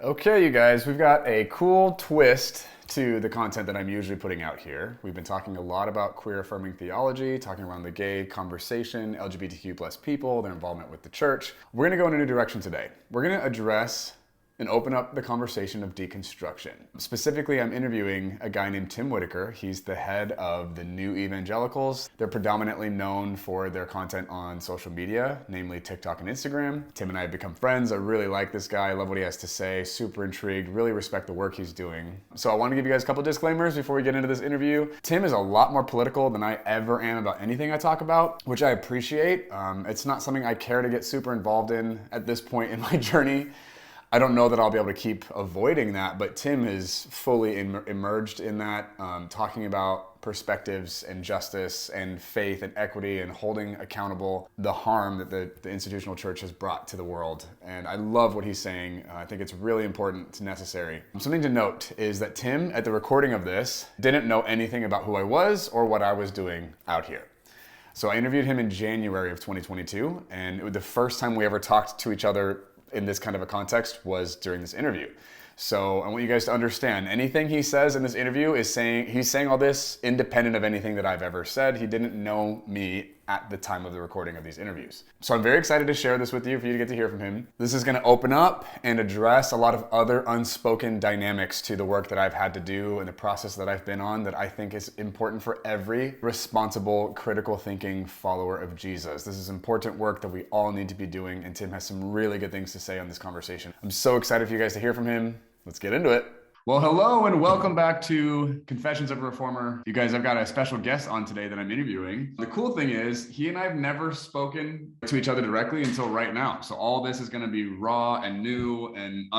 Okay, you guys, we've got a cool twist to the content that I'm usually putting out here. We've been talking a lot about queer affirming theology, talking around the gay conversation, LGBTQ plus people, their involvement with the church. We're going to go in a new direction today. We're going to address and open up the conversation of deconstruction. Specifically, I'm interviewing a guy named Tim Whitaker. He's the head of the New Evangelicals. They're predominantly known for their content on social media, namely TikTok and Instagram. Tim and I have become friends. I really like this guy. I love what he has to say. Super intrigued. Really respect the work he's doing. So I want to give you guys a couple disclaimers before we get into this interview. Tim is a lot more political than I ever am about anything I talk about, which I appreciate. It's not something I care to get super involved in at this point in my journey. I don't know that I'll be able to keep avoiding that, but Tim is fully immersed in that, talking about perspectives and justice and faith and equity and holding accountable the harm that the institutional church has brought to the world. And I love what he's saying. I think it's really important. It's necessary. Something to note is that Tim, at the recording of this, didn't know anything about who I was or what I was doing out here. So I interviewed him in January of 2022, and it was the first time we ever talked to each other in this kind of a context was during this interview. So I want you guys to understand, anything he says in this interview he's saying all this independent of anything that I've ever said. He didn't know me at the time of the recording of these interviews. So I'm very excited to share this with you, for you to get to hear from him. This is gonna open up and address a lot of other unspoken dynamics to the work that I've had to do and the process that I've been on that I think is important for every responsible, critical thinking follower of Jesus. This is important work that we all need to be doing, and Tim has some really good things to say on this conversation. I'm so excited for you guys to hear from him. Let's get into it. Well, hello and welcome back to Confessions of a Reformer. You guys, I've got a special guest on today that I'm interviewing. The cool thing is he and I have never spoken to each other directly until right now. So all this is going to be raw and new and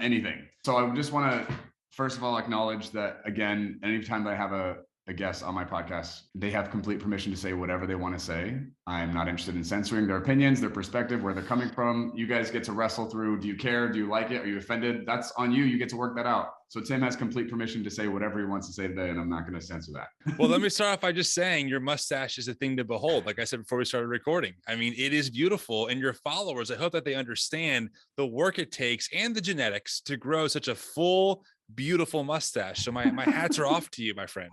anything. So I just want to, first of all, acknowledge that, again, anytime that I have a guest on my podcast, they have complete permission to say whatever they want to say. I'm not interested in censoring their opinions, their perspective, where they're coming from. You guys get to wrestle through, do you care? Do you like it? Are you offended? That's on you. You get to work that out. So Tim has complete permission to say whatever he wants to say today, and I'm not going to censor that. Well, let me start off by just saying your mustache is a thing to behold. Like I said before we started recording, I mean, it is beautiful. And your followers, I hope that they understand the work it takes and the genetics to grow such a full, beautiful mustache. So my hats are off to you, my friend.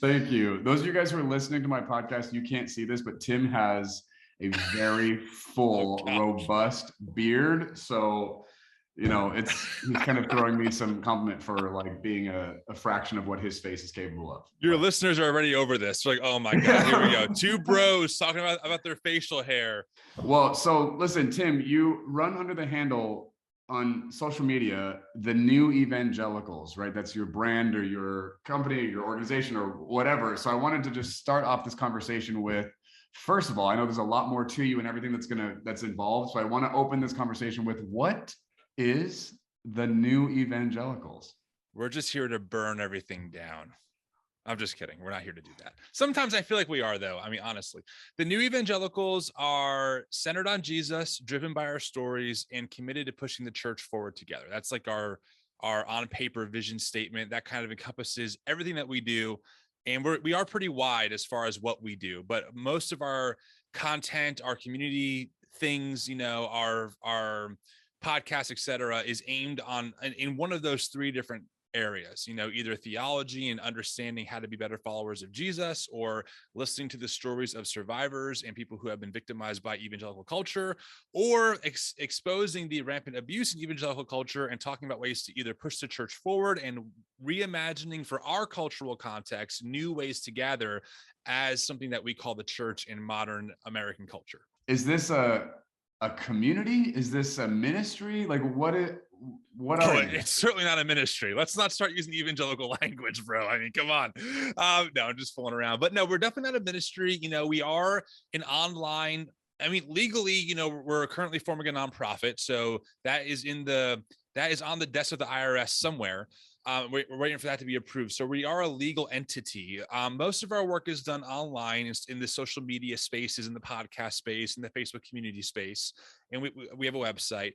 Thank you. Those of you guys who are listening to my podcast, you can't see this, but Tim has a very full, robust beard. So, you know, he's kind of throwing me some compliment for like being a fraction of what his face is capable of. Your listeners are already over this. They're like, oh my God, here we go. Two bros talking about their facial hair. Well, so listen, Tim, you run under the handle on social media, the New Evangelicals, right? That's your brand or your company or your organization or whatever. So I wanted to just start off this conversation with, first of all, I know there's a lot more to you and everything that's involved. So I want to open this conversation with, what is the New Evangelicals? We're just here to burn everything down. I'm just kidding. We're not here to do that. Sometimes I feel like we are, though. I mean, honestly, the New Evangelicals are centered on Jesus, driven by our stories, and committed to pushing the church forward together. That's like our on paper vision statement. That kind of encompasses everything that we do. And we are pretty wide as far as what we do, but most of our content, our community things, you know, our podcast, et cetera, is aimed on in one of those three different areas, you know, either theology and understanding how to be better followers of Jesus, or listening to the stories of survivors and people who have been victimized by evangelical culture, or exposing the rampant abuse in evangelical culture and talking about ways to either push the church forward and reimagining for our cultural context new ways to gather as something that we call the church in modern American culture. Is this a community? Is this a ministry? Like what are you? It's certainly not a ministry. Let's not start using evangelical language, bro. I mean, come on. No, I'm just fooling around. But no, we're definitely not a ministry. You know, we are an online, I mean, legally, you know, we're currently forming a nonprofit. So that is on the desk of the IRS somewhere. We're waiting for that to be approved. So we are a legal entity. Most of our work is done online in the social media spaces, in the podcast space, in the Facebook community space. And we have a website.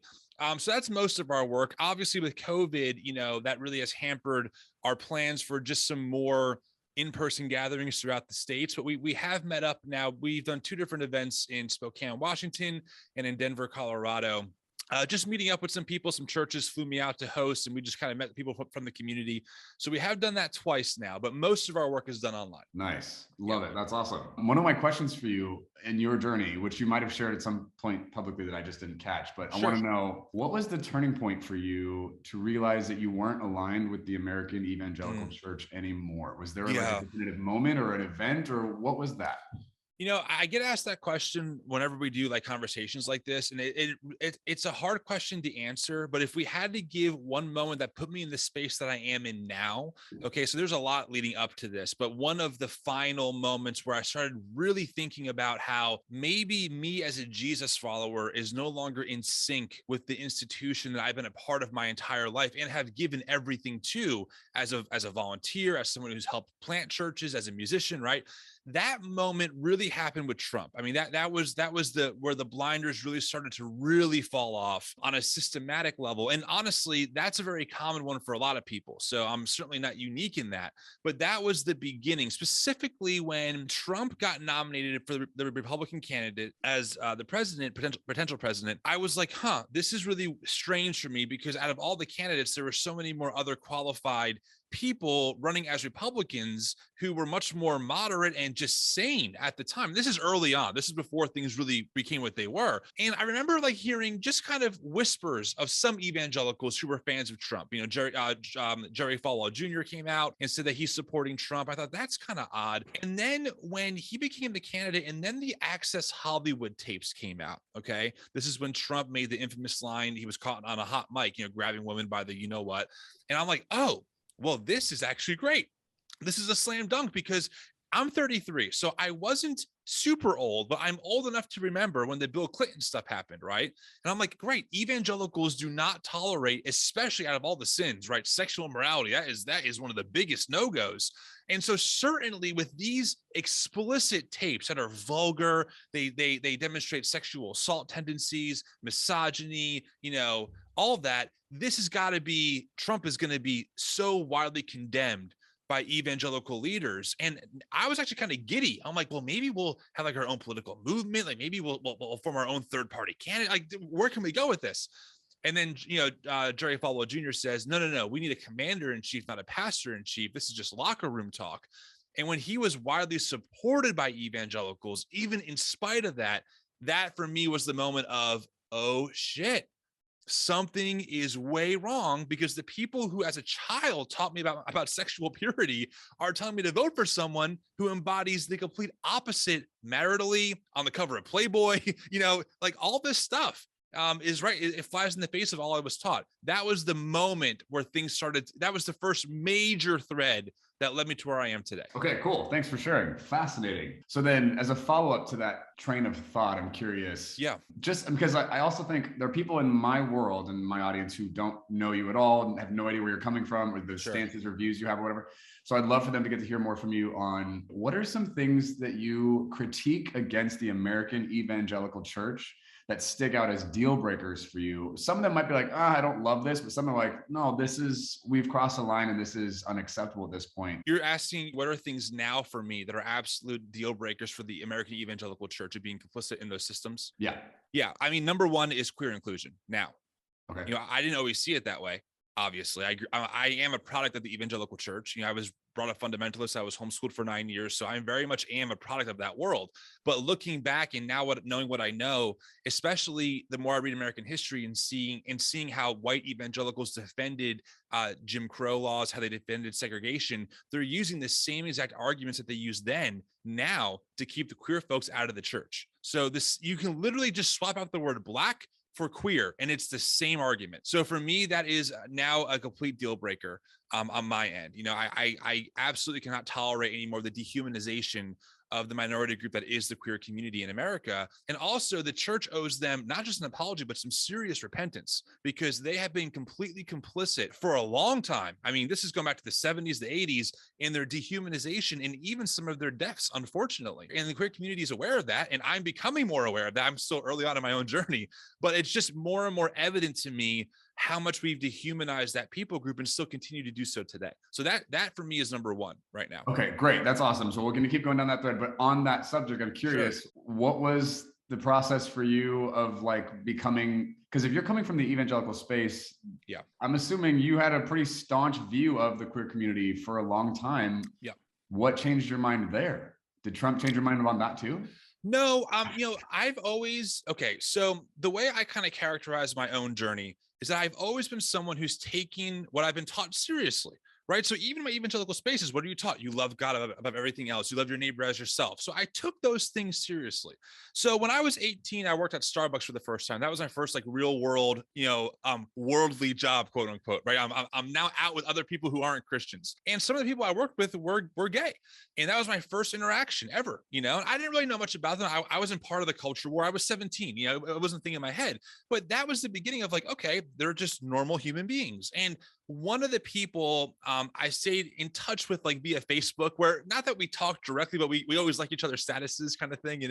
So that's most of our work. Obviously with COVID, you know, that really has hampered our plans for just some more in-person gatherings throughout the states, but we have met up now. We've done two different events in Spokane, Washington, and in Denver, Colorado. just meeting up with some people, some churches flew me out to host, and we just kind of met people from the community. So we have done that twice now, but most of our work is done online. Nice. Love it. That's awesome. One of my questions for you in your journey, which you might have shared at some point publicly that I just didn't catch, but I want to know, what was the turning point for you to realize that you weren't aligned with the American Evangelical Church anymore? Was there like a definitive moment or an event, or what was that? I get asked that question whenever we do like conversations like this, and it's a hard question to answer. But if we had to give one moment that put me in the space that I am in now, okay, so there's a lot leading up to this, but one of the final moments where I started really thinking about how maybe me as a Jesus follower is no longer in sync with the institution that I've been a part of my entire life and have given everything to as a volunteer, as someone who's helped plant churches, as a musician, right? That moment really happened with Trump. I mean, that was where the blinders really started to really fall off on a systematic level. And honestly, that's a very common one for a lot of people. So I'm certainly not unique in that. But that was the beginning, specifically when Trump got nominated for the Republican candidate as the president, potential president. I was like, this is really strange for me, because out of all the candidates, there were so many more other qualified people running as Republicans who were much more moderate and just sane at the time. This is early on. This is before things really became what they were. And I remember like hearing just kind of whispers of some evangelicals who were fans of Trump. Jerry Falwell Jr. came out and said that he's supporting Trump. I thought that's kind of odd. And then when he became the candidate, and then the Access Hollywood tapes came out. Okay. This is when Trump made the infamous line. He was caught on a hot mic, grabbing women by the, what. And I'm like, oh, well, this is actually great. This is a slam dunk, because I'm 33. So I wasn't super old, but I'm old enough to remember when the Bill Clinton stuff happened, right? And I'm like, great, evangelicals do not tolerate, especially out of all the sins, right? Sexual immorality, that is one of the biggest no-goes. And so certainly with these explicit tapes that are vulgar, they demonstrate sexual assault tendencies, misogyny, all that, this has got to be, Trump is going to be so widely condemned by evangelical leaders. And I was actually kind of giddy. I'm like, well, maybe we'll have like our own political movement. Like maybe we'll form our own third party candidate. Like, where can we go with this? And then, Jerry Falwell Jr. says, no, we need a commander in chief, not a pastor in chief. This is just locker room talk. And when he was widely supported by evangelicals, even in spite of that for me was the moment of, oh shit, something is way wrong, because the people who as a child taught me about sexual purity are telling me to vote for someone who embodies the complete opposite maritally, on the cover of Playboy, like all this stuff is right. It flies in the face of all I was taught. That was the moment where things started. That was the first major thread that led me to where I am today. Okay, cool. Thanks for sharing. Fascinating. So then as a follow-up to that train of thought, I'm curious. Yeah. Just because I also think there are people in my world and my audience who don't know you at all and have no idea where you're coming from, or the stances or views you have or whatever. So I'd love for them to get to hear more from you on what are some things that you critique against the American Evangelical Church that stick out as deal breakers for you. Some of them might be like, I don't love this, but some are like, no, we've crossed a line and this is unacceptable at this point. You're asking what are things now for me that are absolute deal breakers for the American Evangelical Church of being complicit in those systems? Yeah. Yeah. I mean, number one is queer inclusion. Now, okay. I didn't always see it that way. Obviously, I am a product of the Evangelical Church. I was brought up fundamentalist. I was homeschooled for 9 years, so I very much am a product of that world. But looking back and now knowing what I know, especially the more I read American history and seeing how white evangelicals defended Jim Crow laws, how they defended segregation, they're using the same exact arguments that they used then now to keep the queer folks out of the church. So you can literally just swap out the word black for queer, and it's the same argument. So for me, that is now a complete deal breaker on my end. I absolutely cannot tolerate anymore the dehumanization of the minority group that is the queer community in America. And also the church owes them not just an apology, but some serious repentance, because they have been completely complicit for a long time. I mean, this is going back to the 70s, the 80s, in their dehumanization and even some of their deaths, unfortunately. And the queer community is aware of that. And I'm becoming more aware of that. I'm still early on in my own journey, but it's just more and more evident to me how much we've dehumanized that people group and still continue to do so today. So that for me is number one right now. Okay, great. That's awesome. So we're going to keep going down that thread, but on that subject, I'm curious, what was the process for you of like becoming Because if you're coming from the evangelical space, Yeah. I'm assuming you had a pretty staunch view of the queer community for a long time. Yeah. What changed your mind there? Did Trump change your mind about that too? No, I've always, okay, so the way I kind of characterize my own journey is that I've always been someone who's taking what I've been taught seriously, right? So even my evangelical spaces, what are you taught? You love God above everything else. You love your neighbor as yourself. So I took those things seriously. So when I was 18, I worked at Starbucks for the first time. That was my first like real world, worldly job, quote unquote, right? I'm now out with other people who aren't Christians. And some of the people I worked with were gay. And that was my first interaction ever, and I didn't really know much about them. I wasn't part of the culture war. I was 17, I wasn't thinking in my head, but that was the beginning of like, okay, they're just normal human beings. And one of the people I stayed in touch with like via Facebook, where not that we talked directly, but we always like each other's statuses kind of thing,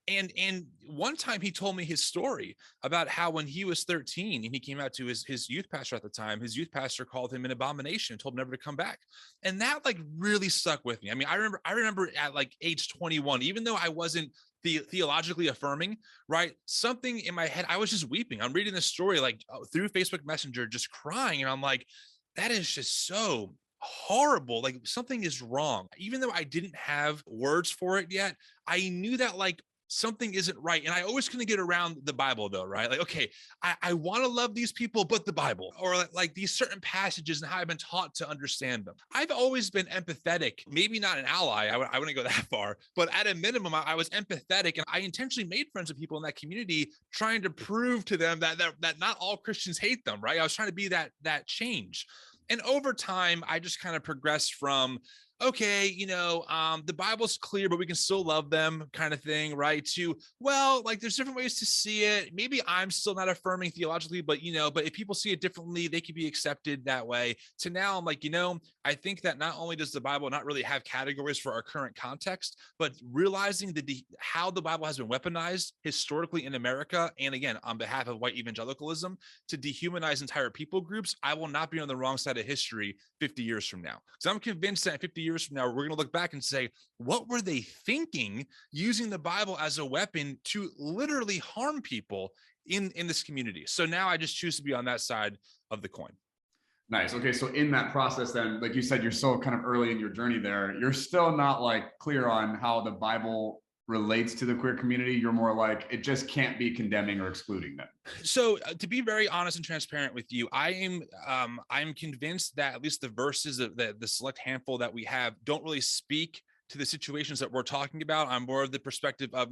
And one time he told me his story about how when he was 13 and he came out to his youth pastor at the time, his youth pastor called him an abomination and told him never to come back. And that like really stuck with me. I mean, I remember at like age 21, even though I wasn't theologically affirming, right? Something in my head, I was just weeping. I'm reading this story like through Facebook Messenger, just crying. And I'm like, that is just so horrible. Like something is wrong. Even though I didn't have words for it yet, I knew that like something isn't right. And I always couldn't get around the Bible though, right? Like, okay, I want to love these people, but the Bible, or like these certain passages and how I've been taught to understand them. I've always been empathetic, maybe not an ally. I wouldn't go that far, but at a minimum, I was empathetic, and I intentionally made friends with people in that community, trying to prove to them that not all Christians hate them, right? I was trying to be that change. And over time, I just kind of progressed from, okay, the Bible's clear, but we can still love them kind of thing, right? To, well, like there's different ways to see it. Maybe I'm still not affirming theologically, but if people see it differently, they can be accepted that way. To now I'm like, I think that not only does the Bible not really have categories for our current context, but realizing how the Bible has been weaponized historically in America, and again, on behalf of white evangelicalism, to dehumanize entire people groups, I will not be on the wrong side of history 50 years from now. Because I'm convinced that 50 years from now, we're going to look back and say, what were they thinking using the Bible as a weapon to literally harm people in this community? So now I just choose to be on that side of the coin. Nice. Okay. So in that process, then, like you said, you're still kind of early in your journey there. You're still not like clear on how the Bible relates to the queer community. You're more like, it just can't be condemning or excluding them. So to be very honest and transparent with you, I'm convinced that at least the verses, the select handful that we have, don't really speak to the situations that we're talking about. I'm more of the perspective of,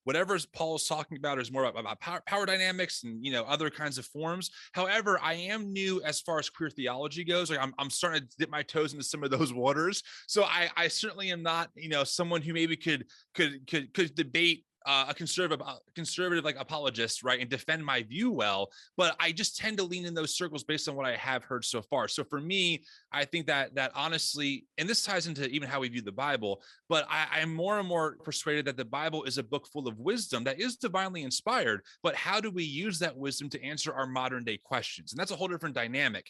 whatever Paul is talking about is more about power dynamics and, other kinds of forms. However, I am new as far as queer theology goes. Like I'm starting to dip my toes into some of those waters. So I certainly am not, someone who maybe could debate a conservative like apologist, right, and defend my view well, but I just tend to lean in those circles based on what I have heard so far. So for me, I think that honestly, and this ties into even how we view the Bible, but I'm more and more persuaded that the Bible is a book full of wisdom that is divinely inspired, but how do we use that wisdom to answer our modern day questions? And that's a whole different dynamic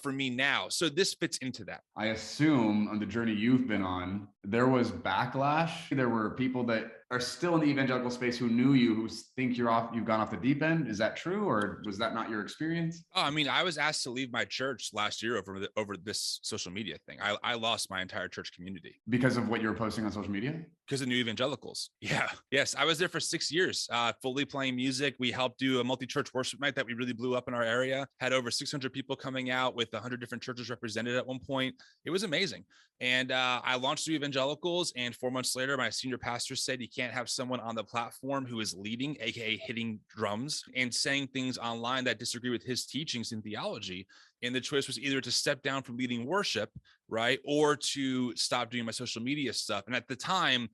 for me now. So this fits into that. I assume on the journey you've been on, there was backlash. There were people that are still in the evangelical space who knew you, who think you've gone off the deep end. Is that true, or was that not your experience? Oh, I mean, I was asked to leave my church last year over this social media thing. I lost my entire church community because of what you were posting on social media. Because of New Evangelicals. Yeah. Yes. I was there for 6 years, fully playing music. We helped do a multi-church worship night that we really blew up in our area. Had over 600 people coming out with 100 different churches represented at one point. It was amazing. And I launched New Evangelicals. And 4 months later, my senior pastor said, you can't have someone on the platform who is leading, AKA hitting drums and saying things online that disagree with his teachings in theology. And the choice was either to step down from leading worship, right, or to stop doing my social media stuff. And at the time,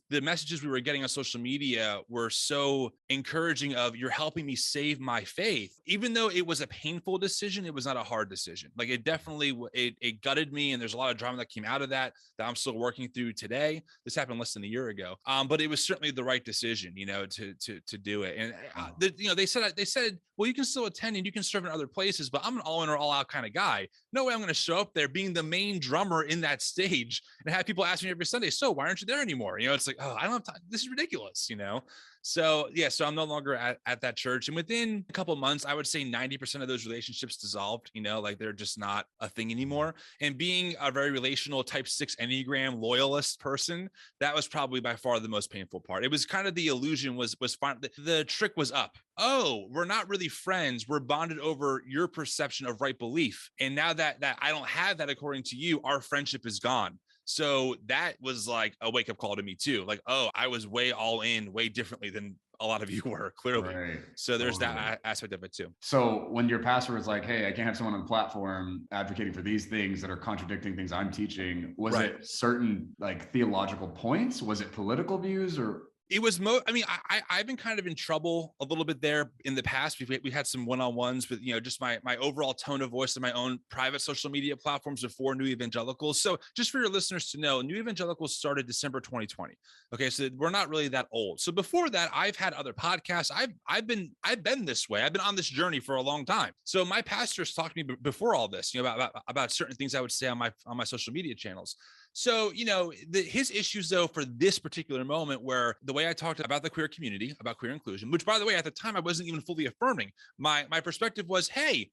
the messages we were getting on social media were so encouraging of, you're helping me save my faith. Even though it was a painful decision, it was not a hard decision. Like it definitely, it gutted me. And there's a lot of drama that came out of that I'm still working through today. This happened less than a year ago. But it was certainly the right decision, to do it. And, they said, well, you can still attend and you can serve in other places, but I'm an all in or all out kind of guy. No way I'm going to show up there being the main drummer in that stage and have people ask me every Sunday, so why aren't you there anymore? it's like, oh, I don't have time. This is ridiculous, So yeah, so I'm no longer at that church. And within a couple of months, I would say 90% of those relationships dissolved, like they're just not a thing anymore. And being a very relational type 6 Enneagram loyalist person, that was probably by far the most painful part. It was kind of the illusion was fine. The trick was up. Oh, we're not really friends. We're bonded over your perception of right belief. And now that I don't have that according to you, our friendship is gone. So that was like a wake up call to me too. Like, oh, I was way all in, way differently than a lot of you were, clearly. Right. So there's that aspect of it too. So when your pastor was like, hey, I can't have someone on the platform advocating for these things that are contradicting things I'm teaching, was it certain like theological points? Was it political views or? It was I've been kind of in trouble a little bit there in the past. We had some one-on-ones with, just my overall tone of voice and my own private social media platforms before New Evangelicals. So just for your listeners to know, New Evangelicals started December 2020. Okay. So we're not really that old. So before that, I've had other podcasts. I've been this way. I've been on this journey for a long time. So my pastors talked to me before all this, about certain things I would say on my social media channels. So, his issues, though, for this particular moment, where the way I talked about the queer community, about queer inclusion, which, by the way, at the time, I wasn't even fully affirming. My perspective was, hey,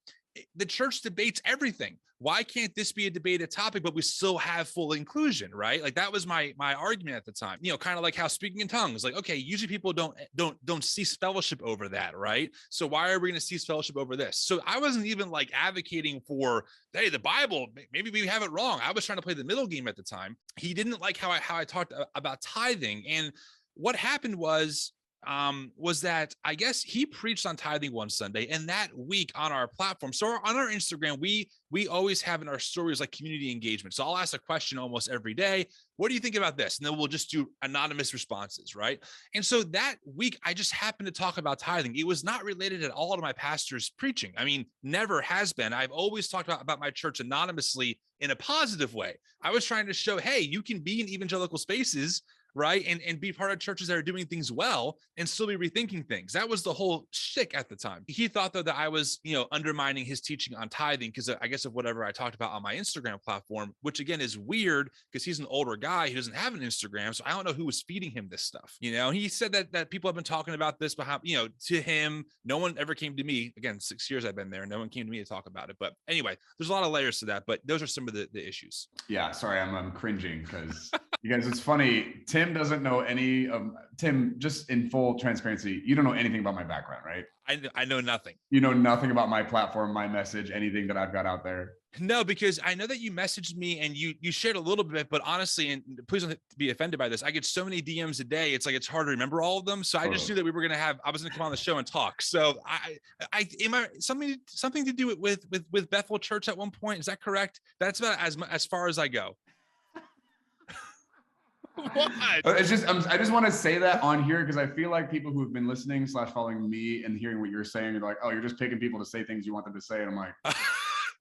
the church debates everything. Why can't this be a debated topic, but we still have full inclusion, right? Like that was my argument at the time. Kind of like how speaking in tongues, like, okay, usually people don't cease fellowship over that, right? So why are we going to cease fellowship over this? So I wasn't even like advocating for, hey, the Bible, maybe we have it wrong. I was trying to play the middle game at the time. He didn't like how I talked about tithing, and what happened was that I guess he preached on tithing one Sunday, and that week on our platform, so on our Instagram, we always have in our stories like community engagement. So I'll ask a question almost every day. What do you think about this? And then we'll just do anonymous responses, right? And so that week, I just happened to talk about tithing. It was not related at all to my pastor's preaching. I mean, never has been. I've always talked about my church anonymously in a positive way. I was trying to show, hey, you can be in evangelical spaces, right? And be part of churches that are doing things well and still be rethinking things. That was the whole shtick at the time. He thought, though, that I was, undermining his teaching on tithing because I guess of whatever I talked about on my Instagram platform, which again is weird because he's an older guy. He doesn't have an Instagram. So I don't know who was feeding him this stuff. He said that people have been talking about this, but to him, no one ever came to me. Again, 6 years I've been there. No one came to me to talk about it. But anyway, there's a lot of layers to that, but those are some of the issues. Yeah. Sorry. I'm cringing because you guys, it's funny. Tim doesn't know any of Tim, just in full transparency. You don't know anything about my background, right? I know nothing. You know nothing about my platform, my message, anything that I've got out there. No, because I know that you messaged me and you shared a little bit, but honestly, and please don't be offended by this, I get so many DMs a day. It's like, it's hard to remember all of them. So I just knew that I was going to come on the show and talk. So I something to do with Bethel Church at one point. Is that correct? That's about as far as I go. What? It's just I just want to say that on here because I feel like people who have been listening / following me and hearing what you're saying are like, oh, you're just picking people to say things you want them to say, and I'm like,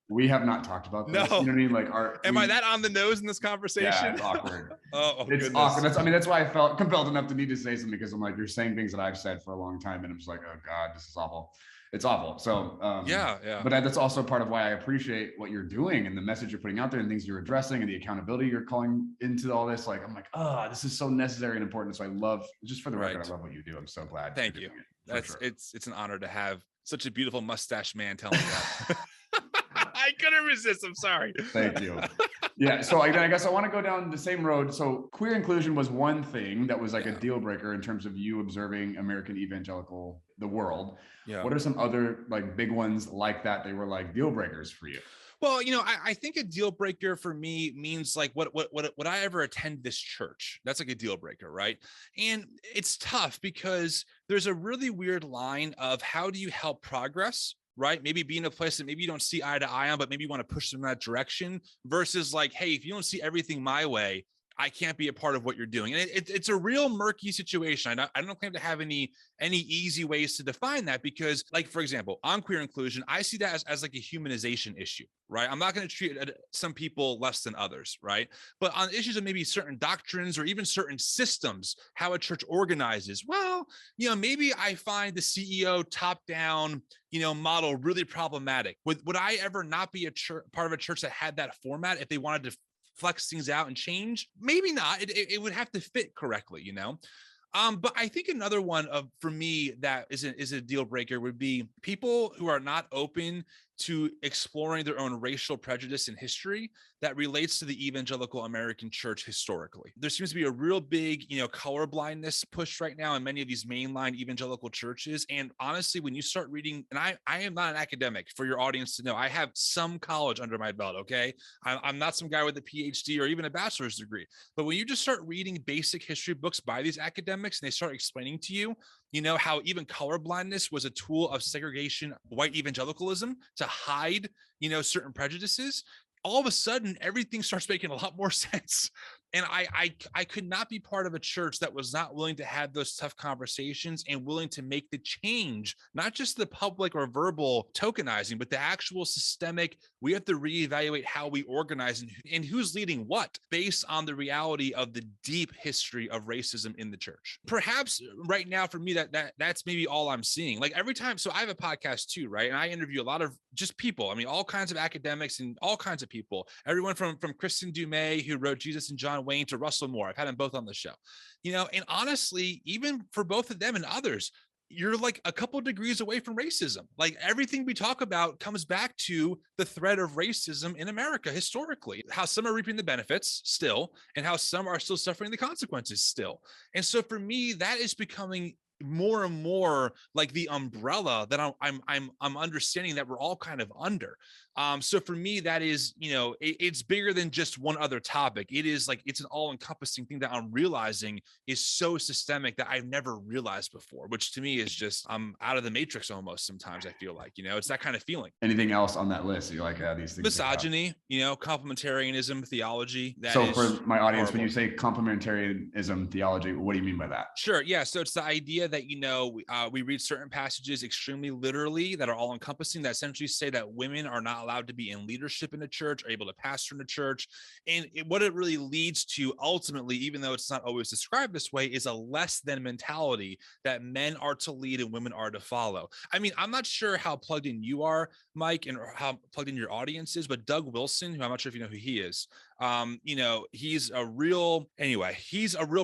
we have not talked about this. No. You know what I mean? Like, am I that on the nose in this conversation? Yeah, it's awkward. Oh, it's awkward. That's why I felt compelled enough to need to say something because I'm like, you're saying things that I've said for a long time, and I'm just like, oh God, this is awful. It's awful. So yeah. But that's also part of why I appreciate what you're doing and the message you're putting out there and things you're addressing and the accountability you're calling into all this. Like, I'm like, this is so necessary and important. So I love, just for the record, I love what you do. I'm so glad. Thank you. It's an honor to have such a beautiful mustache man tell me that. I couldn't resist. I'm sorry. Thank you. Yeah. So I guess I want to go down the same road. So queer inclusion was one thing that was like a deal breaker in terms of you observing American Evangelical, the world. Yeah. What are some other like big ones like that? They were like deal breakers for you. Well, I think a deal breaker for me means like would I ever attend this church? That's like a deal breaker, right? And it's tough because there's a really weird line of how do you help progress, right? Maybe be in a place that maybe you don't see eye to eye on, but maybe you want to push them in that direction versus like, hey, if you don't see everything my way, I can't be a part of what you're doing. And it's a real murky situation. I don't claim to have any easy ways to define that because, like, for example, on queer inclusion, I see that as like a humanization issue, right? I'm not going to treat some people less than others, right? But on issues of maybe certain doctrines or even certain systems, how a church organizes, well, maybe I find the CEO top-down, model really problematic. Would I ever not be part of a church that had that format if they wanted to flex things out and change? Maybe not. It would have to fit correctly, you know? But I think another one for me that is a deal breaker would be people who are not open to exploring their own racial prejudice in history that relates to the evangelical American church historically. There seems to be a real big, color blindness push right now in many of these mainline evangelical churches. And honestly, when you start reading, and I am not an academic, for your audience to know, I have some college under my belt, okay? I'm not some guy with a PhD or even a bachelor's degree. But when you just start reading basic history books by these academics and they start explaining to you, how even color blindness was a tool of segregation, white evangelicalism to hide, certain prejudices, all of a sudden everything starts making a lot more sense. And I could not be part of a church that was not willing to have those tough conversations and willing to make the change, not just the public or verbal tokenizing, but the actual systemic. We have to reevaluate how we organize and who's leading what based on the reality of the deep history of racism in the church. Perhaps right now for me, that's maybe all I'm seeing. Like every time, so I have a podcast too, right? And I interview a lot of just people. I mean, all kinds of academics and all kinds of people, everyone from Kristen Dumais, who wrote Jesus and John Wayne, to Russell Moore. I've had them both on the show, and honestly, even for both of them and others, you're like a couple of degrees away from racism. Like everything we talk about comes back to the threat of racism in America historically, how some are reaping the benefits still, and how some are still suffering the consequences still. And so for me, that is becoming more and more like the umbrella that I'm understanding that we're all kind of under. So for me, that is, it's bigger than just one other topic. It is like, it's an all-encompassing thing that I'm realizing is so systemic that I've never realized before, which to me is just, I'm out of the matrix almost sometimes. I feel like, it's that kind of feeling. Anything else on that list? You like these things? Misogyny, complementarianism theology. So for my audience, horrible. When you say complementarianism theology, what do you mean by that? Sure. Yeah. So it's the idea that, we read certain passages extremely literally that are all encompassing, that essentially say that women are not allowed to be in leadership in the church, are able to pastor in the church. And what it really leads to ultimately, even though it's not always described this way, is a less than mentality that men are to lead and women are to follow. I mean, I'm not sure how plugged in you are, Mike, and how plugged in your audience is, but Doug Wilson, who I'm not sure if you know who he is, he's a real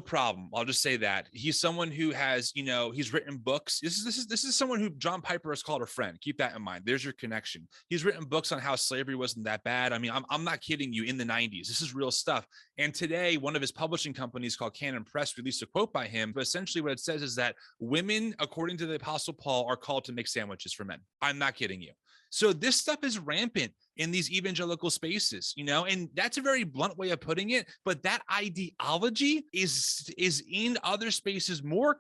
problem. I'll just say that. He's someone who has, he's written books. This is someone who John Piper has called a friend. Keep that in mind. There's your connection. He's written books on how slavery wasn't that bad. I mean, I'm not kidding you, in the 90s. This is real stuff. And today, one of his publishing companies called Canon Press released a quote by him. But essentially what it says is that women, according to the Apostle Paul, are called to make sandwiches for men. I'm not kidding you. So this stuff is rampant in these evangelical spaces, and that's a very blunt way of putting it. But that ideology is in other spaces more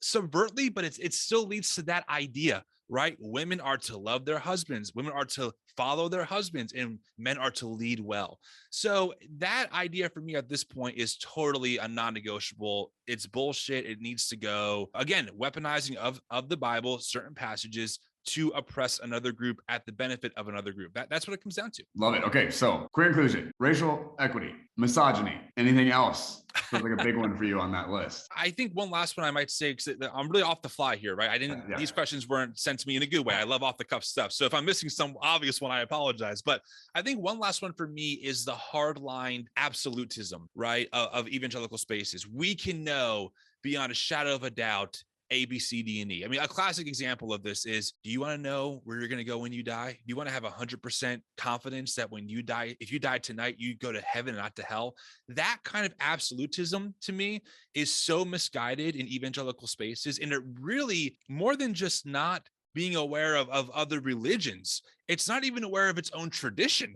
subvertly, but it still leads to that idea, right? Women are to love their husbands, women are to follow their husbands, and men are to lead well. So that idea for me at this point is totally a non-negotiable. It's bullshit. It needs to go. Again, weaponizing of the Bible, certain passages, to oppress another group at the benefit of another group. That's what it comes down to. Love it. Okay, so queer inclusion, racial equity, misogyny, anything else? Feels like a big one for you on that list. I think one last one I might say, because I'm really off the fly here, right? These questions weren't sent to me in a good way. I love off the cuff stuff. So if I'm missing some obvious one, I apologize. But I think one last one for me is the hardline absolutism, right, of evangelical spaces. We can know beyond a shadow of a doubt A, B, C, D, and E. I mean, a classic example of this is, do you want to know where you're going to go when you die? Do you want to have 100% confidence that when you die, if you die tonight, you go to heaven and not to hell? That kind of absolutism to me is so misguided in evangelical spaces. And it really, more than just not being aware of other religions, it's not even aware of its own tradition.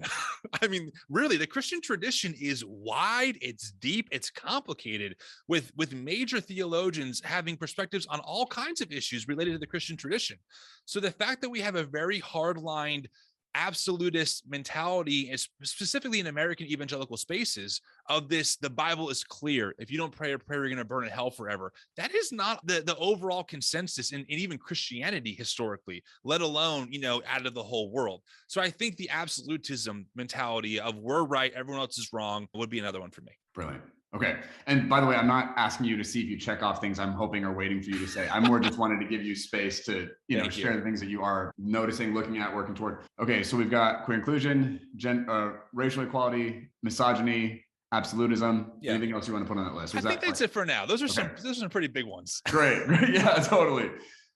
I mean, really, the Christian tradition is wide, it's deep, it's complicated, with major theologians having perspectives on all kinds of issues related to the Christian tradition. So the fact that we have a very hard-lined absolutist mentality, specifically in American evangelical spaces, of this, the Bible is clear. If you don't pray a prayer, you're going to burn in hell forever. That is not the overall consensus in even Christianity historically, let alone, out of the whole world. So I think the absolutism mentality of we're right, everyone else is wrong would be another one for me. Brilliant. Okay. And by the way, I'm not asking you to see if you check off things I'm hoping or waiting for you to say. I'm more just wanted to give you space to, Thank share you. the things that you are noticing, looking at, working toward. Okay. So we've got queer inclusion, racial equality, misogyny, absolutism. Yeah. Anything else you want to put on that list? I think that's it for now. Those are some pretty big ones. Great. Yeah, totally.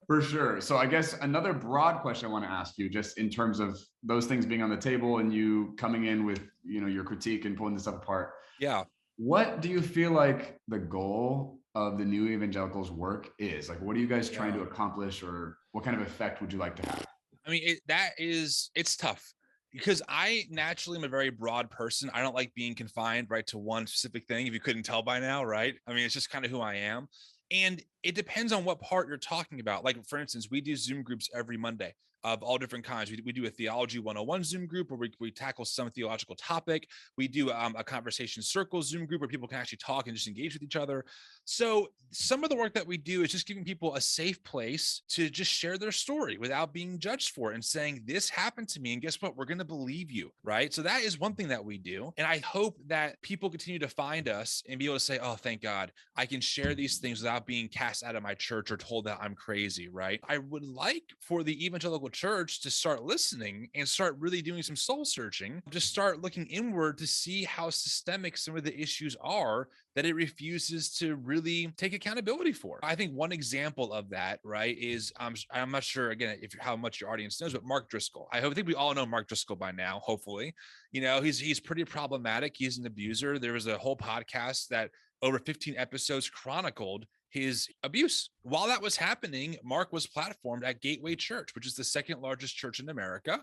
For sure. So I guess another broad question I want to ask you, just in terms of those things being on the table and you coming in with, your critique and pulling this stuff apart. Yeah. What do you feel like the goal of the New Evangelicals work is? Like, what are you guys trying to accomplish, or what kind of effect would you like to have? I mean, it's tough because I naturally am a very broad person. I don't like being confined, right, to one specific thing. If you couldn't tell by now, right? I mean, it's just kind of who I am. And it depends on what part you're talking about. Like, for instance, we do Zoom groups every Monday of all different kinds. We do a Theology 101 Zoom group where we tackle some theological topic. We do a conversation circle Zoom group where people can actually talk and just engage with each other. So some of the work that we do is just giving people a safe place to just share their story without being judged for it and saying, this happened to me. And guess what? We're going to believe you, right? So that is one thing that we do. And I hope that people continue to find us and be able to say, oh, thank God, I can share these things without being cast out of my church or told that I'm crazy, right? I would like for the evangelical church to start listening and start really doing some soul searching, just start looking inward to see how systemic some of the issues are that it refuses to really take accountability for. I think one example of that, right, is I'm not sure again how much your audience knows, but Mark Driscoll. I think we all know Mark Driscoll by now. Hopefully, he's pretty problematic. He's an abuser. There was a whole podcast that over 15 episodes chronicled his abuse. While that was happening, Mark was platformed at Gateway Church, which is the second largest church in America.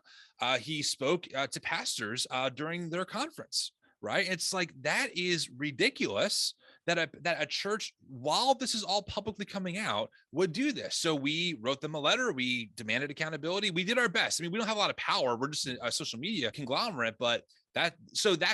He spoke to pastors during their conference. Right? It's like, that is ridiculous that a church, while this is all publicly coming out, would do this. So we wrote them a letter. We demanded accountability. We did our best. I mean, we don't have a lot of power. We're just a social media conglomerate, but that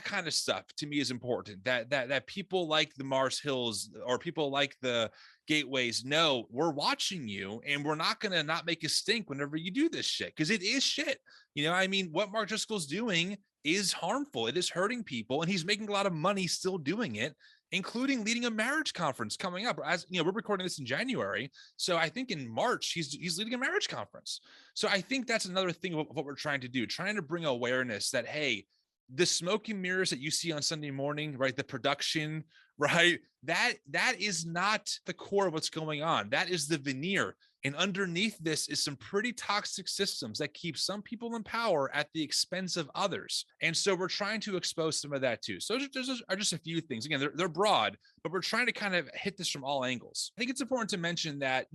kind of stuff to me is important. That people like the Mars Hills or people like the Gateways know we're watching you, and we're not going to not make a stink whenever you do this shit, because it is shit. I mean, what Mark Driscoll's doing is harmful. It is hurting people, and he's making a lot of money still doing it, including leading a marriage conference coming up. As we're recording this in January, so I think in March he's leading a marriage conference. So I think that's another thing of what we're trying to do, trying to bring awareness that, hey, the smoke and mirrors that you see on Sunday morning, right, the production, right, that is not the core of what's going on. That is the veneer. And underneath this is some pretty toxic systems that keep some people in power at the expense of others. And so we're trying to expose some of that too. So those are just a few things. Again, they're broad, but we're trying to kind of hit this from all angles. I think it's important to mention that,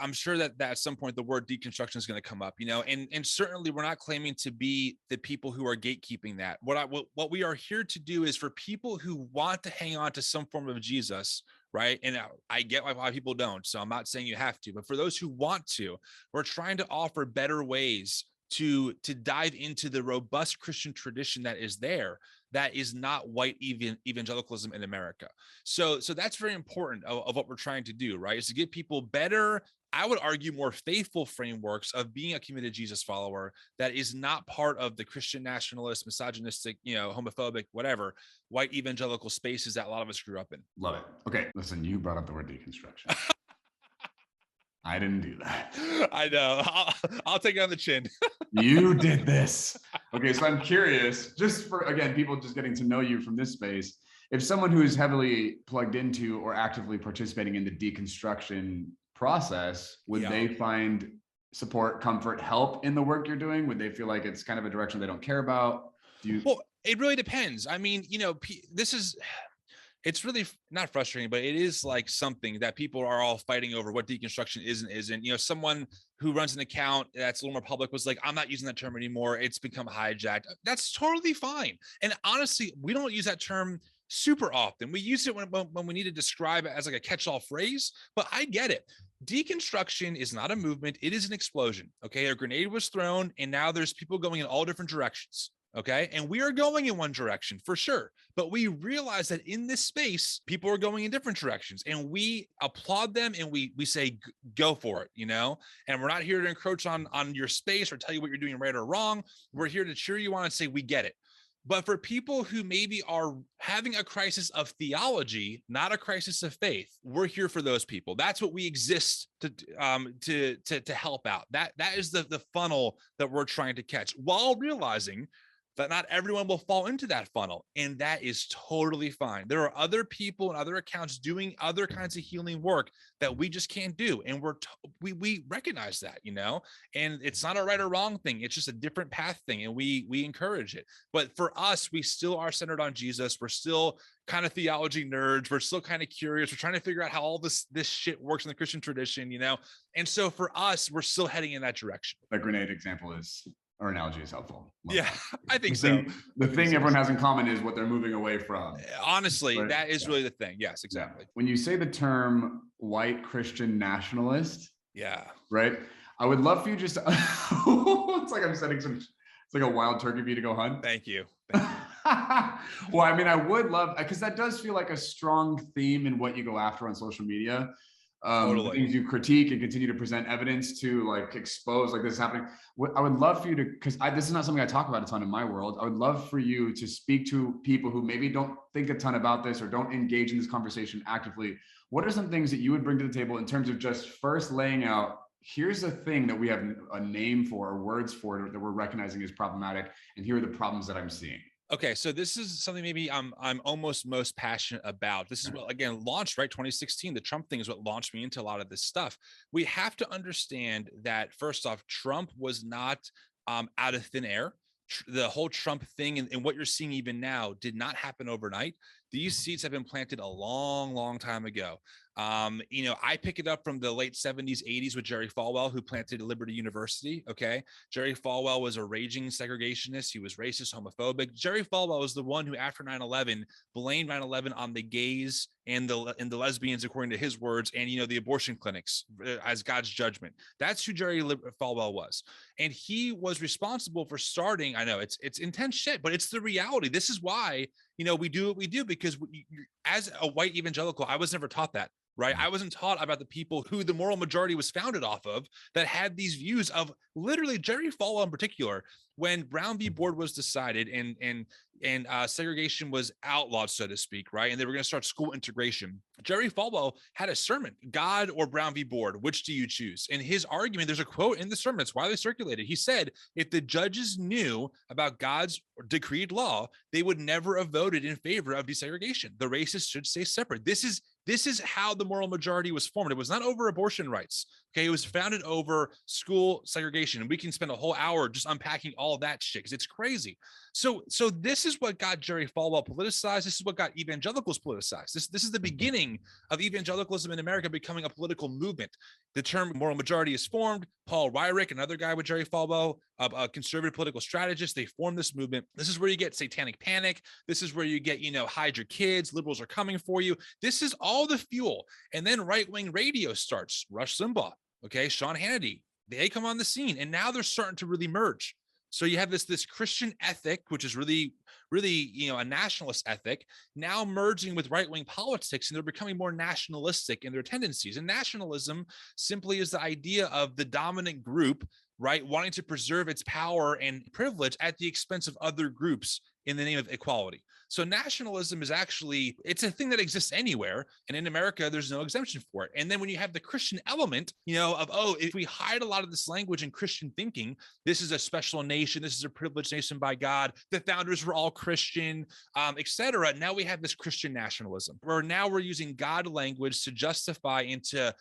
I'm sure that at some point the word deconstruction is going to come up, and certainly we're not claiming to be the people who are gatekeeping that. What we are here to do is for people who want to hang on to some form of Jesus, right? And I get why people don't. So I'm not saying you have to, but for those who want to, we're trying to offer better ways to dive into the robust Christian tradition that is there, that is not white evangelicalism in America. So that's very important of what we're trying to do, right? Is to give people better, I would argue, more faithful frameworks of being a committed Jesus follower that is not part of the Christian nationalist, misogynistic, homophobic, whatever, white evangelical spaces that a lot of us grew up in. Love it. Okay, listen, you brought up the word deconstruction. I didn't do that. I know. I'll take it on the chin. You did this. Okay, so I'm curious, just for, again, people just getting to know you from this space, if someone who is heavily plugged into or actively participating in the deconstruction process, would they find support, comfort, help in the work you're doing? Would they feel like it's kind of a direction they don't care about? Well, it really depends. I mean, it's really not frustrating, but it is like something that people are all fighting over what deconstruction is and isn't. Someone who runs an account that's a little more public was like, I'm not using that term anymore. It's become hijacked. That's totally fine. And honestly, we don't use that term super often. We use it when we need to describe it as like a catch-all phrase, but I get it. Deconstruction is not a movement. It is an explosion. Okay. A grenade was thrown and now there's people going in all different directions. Okay. And we are going in one direction for sure. But we realize that in this space, people are going in different directions and we applaud them and we say, go for it, and we're not here to encroach on your space or tell you what you're doing right or wrong. We're here to cheer you on and say, we get it. But for people who maybe are having a crisis of theology, not a crisis of faith, we're here for those people. That's what we exist to help out. That is the funnel that we're trying to catch, while realizing that not everyone will fall into that funnel, and that is totally fine. There are other people and other accounts doing other kinds of healing work that we just can't do, and we recognize that, and it's not a right or wrong thing. It's just a different path thing, and we encourage it. But for us, we still are centered on Jesus. We're still kind of theology nerds. We're still kind of curious. We're trying to figure out how all this shit works in the Christian tradition, and so for us, we're still heading in that direction. The grenade example or analogy is helpful. Yeah, I think so. The thing everyone has in common is what they're moving away from. Honestly, right? That is really the thing. Yes, exactly. When you say the term white Christian nationalist, right? I would love for you just it's like I'm setting it's like a wild turkey for you to go hunt. Thank you. Well, I mean, I would love, because that does feel like a strong theme in what you go after on social media. Totally. Things you critique and continue to present evidence to, like, expose, like, this is happening. I would love for you to, because this is not something I talk about a ton in my world. I would love for you to speak to people who maybe don't think a ton about this or don't engage in this conversation actively. What are some things that you would bring to the table in terms of just first laying out, here's a thing that we have a name for or words for that we're recognizing as problematic, and here are the problems that I'm seeing? Okay, so this is something maybe I'm almost most passionate about. This is what, again, launched, right? 2016, the Trump thing is what launched me into a lot of this stuff. We have to understand that, first off, Trump was not out of thin air. The whole Trump thing and what you're seeing even now did not happen overnight. These seeds have been planted a long, long time ago. I pick it up from the late 70s, 80s with Jerry Falwell, who planted Liberty University. Okay. Jerry Falwell was a raging segregationist. He was racist, homophobic. Jerry Falwell was the one who, after 9/11, blamed 9/11 on the gays and the lesbians, according to his words, and, the abortion clinics as God's judgment. That's who Jerry Falwell was. And he was responsible for starting, I know it's intense shit, but it's the reality. This is why, we do what we do, because as a white evangelical, I was never taught that. Right. I wasn't taught about the people who the moral majority was founded off of, that had these views of literally Jerry Falwell in particular. When Brown v. Board was decided and segregation was outlawed, so to speak, right, and they were going to start school integration, Jerry Falwell had a sermon, God or Brown v. Board, which do you choose? And his argument, there's a quote in the sermon, it's widely circulated. He said, if the judges knew about God's decreed law, they would never have voted in favor of desegregation. The races should stay separate. This is how the moral majority was formed. It was not over abortion rights. Okay, it was founded over school segregation. And we can spend a whole hour just unpacking all of that shit, because it's crazy. So this is what got Jerry Falwell politicized. This is what got evangelicals politicized. This is the beginning of evangelicalism in America becoming a political movement. The term moral majority is formed. Paul Weyrich, another guy with Jerry Falwell, a conservative political strategist, they formed this movement. This is where you get satanic panic. This is where you get, hide your kids, liberals are coming for you. This is all the fuel. And then right-wing radio starts. Rush Limbaugh, okay, Sean Hannity, they come on the scene, and now they're starting to really merge. So you have this Christian ethic, which is really, a nationalist ethic, now merging with right-wing politics, and they're becoming more nationalistic in their tendencies. And nationalism simply is the idea of the dominant group, right, wanting to preserve its power and privilege at the expense of other groups in the name of equality. So nationalism is actually, it's a thing that exists anywhere. And in America, there's no exemption for it. And then when you have the Christian element, if we hide a lot of this language in Christian thinking, this is a special nation, this is a privileged nation by God, the founders were all Christian, etc. Now we have this Christian nationalism, where now we're using God language to justify and to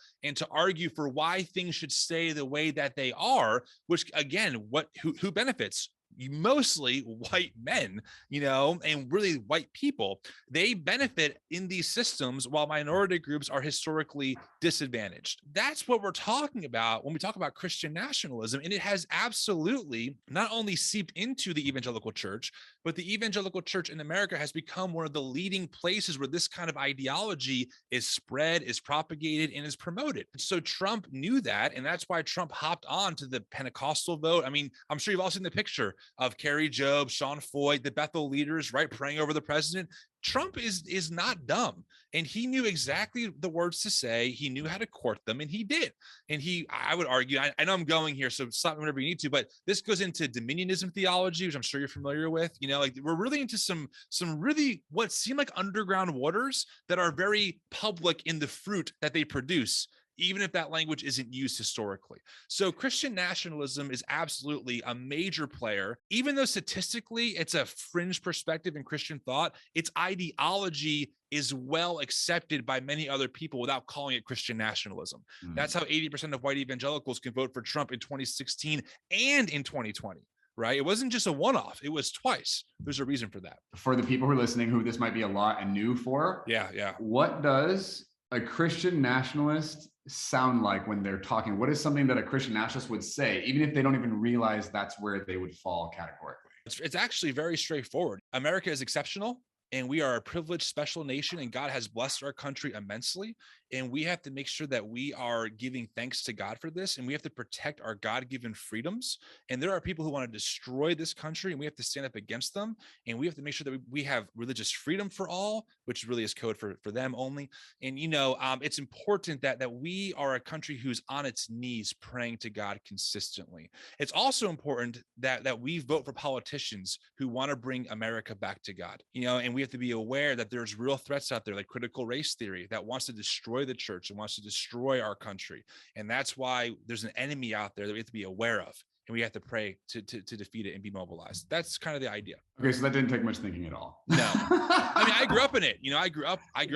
argue for why things should stay the way that they are, which again, who benefits? Mostly white men, and really white people. They benefit in these systems while minority groups are historically disadvantaged. That's what we're talking about when we talk about Christian nationalism. And it has absolutely not only seeped into the evangelical church, but the evangelical church in America has become one of the leading places where this kind of ideology is spread, is propagated, and is promoted. So Trump knew that, and that's why Trump hopped on to the Pentecostal vote. I mean, I'm sure you've all seen the picture. of Kerry Jobe, Sean Foyt, the Bethel leaders, right, praying over the president. Trump is not dumb, and he knew exactly the words to say. He knew how to court them, and he did. And I would argue, I know I'm going here, so stop me whenever you need to, but this goes into dominionism theology, which I'm sure you're familiar with. Like we're really into some really what seem like underground waters that are very public in the fruit that they produce, even if that language isn't used historically. So Christian nationalism is absolutely a major player. Even though statistically it's a fringe perspective in Christian thought, its ideology is well accepted by many other people without calling it Christian nationalism. That's how 80% of white evangelicals can vote for Trump in 2016 and in 2020. Right? It wasn't just a one-off. It was twice. There's a reason for that. For the people who are listening, who this might be a lot and new for, yeah. What does a Christian nationalist sound like when they're talking? What is something that a Christian nationalist would say, even if they don't even realize that's where they would fall categorically? It's actually very straightforward. America is exceptional, and we are a privileged special nation, and God has blessed our country immensely. And we have to make sure that we are giving thanks to God for this, and we have to protect our God-given freedoms. And there are people who want to destroy this country, and we have to stand up against them. And we have to make sure that we have religious freedom for all, which really is code for them only. And, it's important that we are a country who's on its knees praying to God consistently. It's also important that we vote for politicians who want to bring America back to God, and we have to be aware that there's real threats out there, like critical race theory, that wants to destroy the church and wants to destroy our country. And that's why there's an enemy out there that we have to be aware of, and we have to pray to defeat it and be mobilized. That's kind of the idea. Okay, so that didn't take much thinking at all. No. I mean, I grew up in it. I grew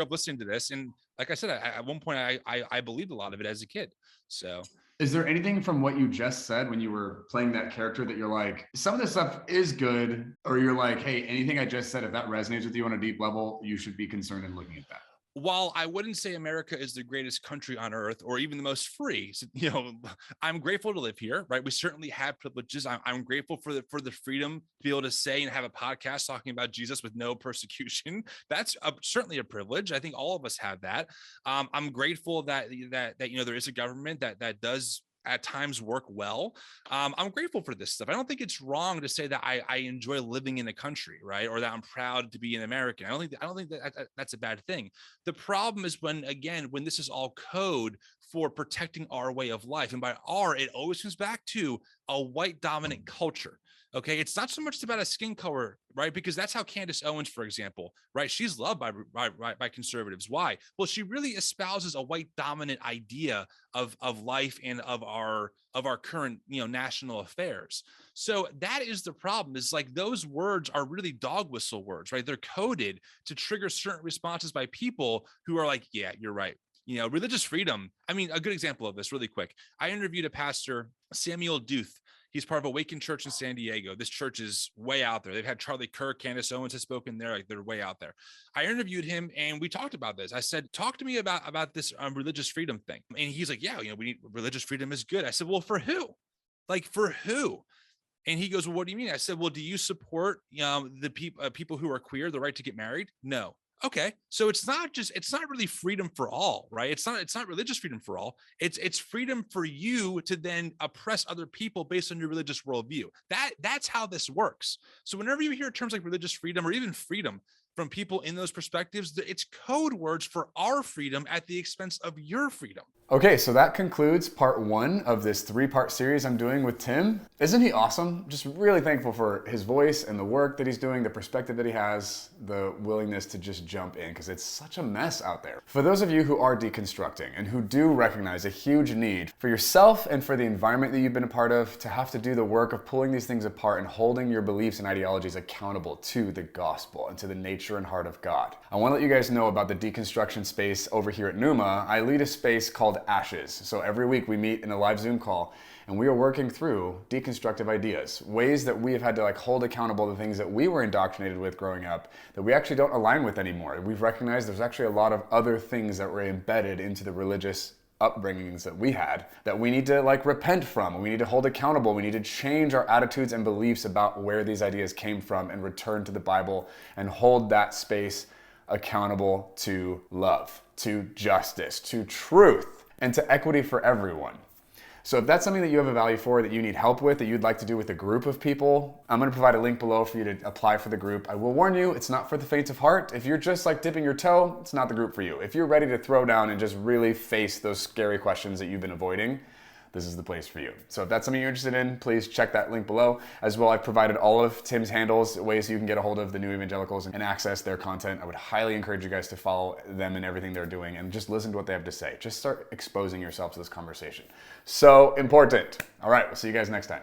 up listening to this, and like I said, at one point I believed a lot of it as a kid. So is there anything from what you just said when you were playing that character that you're like, some of this stuff is good, or you're like, hey, anything I just said, if that resonates with you on a deep level, you should be concerned in looking at that? While I wouldn't say America is the greatest country on earth or even the most free, so, I'm grateful to live here, right? We certainly have privileges. I'm grateful for the freedom to be able to say and have a podcast talking about Jesus with no persecution. That's certainly a privilege. I think all of us have that. I'm grateful that there is a government that does at times work well. I'm grateful for this stuff. I don't think it's wrong to say that I enjoy living in a country, right? Or that I'm proud to be an American. I don't think that that's a bad thing. The problem is when this is all code for protecting our way of life. And by our, it always comes back to a white dominant culture. Okay, it's not so much about a skin color, right? Because that's how Candace Owens, for example, right? She's loved by conservatives. Why? Well, she really espouses a white dominant idea of life and of our current national affairs. So that is the problem. Is like those words are really dog whistle words, right? They're coded to trigger certain responses by people who are like, yeah, you're right. Religious freedom. I mean, a good example of this really quick. I interviewed a pastor, Samuel Duth. He's part of Awakened Church in San Diego. This church is way out there. They've had Charlie Kirk, Candace Owens has spoken there. Like they're way out there. I interviewed him and we talked about this. I said, talk to me about this religious freedom thing. And he's like, yeah, we need religious freedom is good. I said, well, for who? Like for who? And he goes, well, what do you mean? I said, well, do you support the people who are queer, the right to get married? No. Okay, so it's not really freedom for all, right? It's not religious freedom for all. It's freedom for you to then oppress other people based on your religious worldview. That's how this works. So whenever you hear terms like religious freedom or even freedom from people in those perspectives, it's code words for our freedom at the expense of your freedom. Okay, so that concludes part 1 of this 3-part series I'm doing with Tim. Isn't he awesome? Just really thankful for his voice and the work that he's doing, the perspective that he has, the willingness to just jump in, because it's such a mess out there. For those of you who are deconstructing and who do recognize a huge need for yourself and for the environment that you've been a part of to have to do the work of pulling these things apart and holding your beliefs and ideologies accountable to the gospel and to the nature and heart of God. I want to let you guys know about the deconstruction space over here at Numa. I lead a space called Ashes. So every week we meet in a live Zoom call and we are working through deconstructive ideas, ways that we have had to hold accountable the things that we were indoctrinated with growing up that we actually don't align with anymore. We've recognized there's actually a lot of other things that were embedded into the religious upbringings that we had that we need to repent from. We need to hold accountable. We need to change our attitudes and beliefs about where these ideas came from and return to the Bible and hold that space accountable to love, to justice, to truth, and to equity for everyone. So if that's something that you have a value for, that you need help with, that you'd like to do with a group of people, I'm going to provide a link below for you to apply for the group. I will warn you, it's not for the faint of heart. If you're just like dipping your toe, it's not the group for you. If you're ready to throw down and just really face those scary questions that you've been avoiding, this is the place for you. So if that's something you're interested in, please check that link below. As well, I've provided all of Tim's handles, ways you can get a hold of the New Evangelicals and access their content. I would highly encourage you guys to follow them and everything they're doing and just listen to what they have to say. Just start exposing yourself to this conversation. So important. All right, we'll see you guys next time.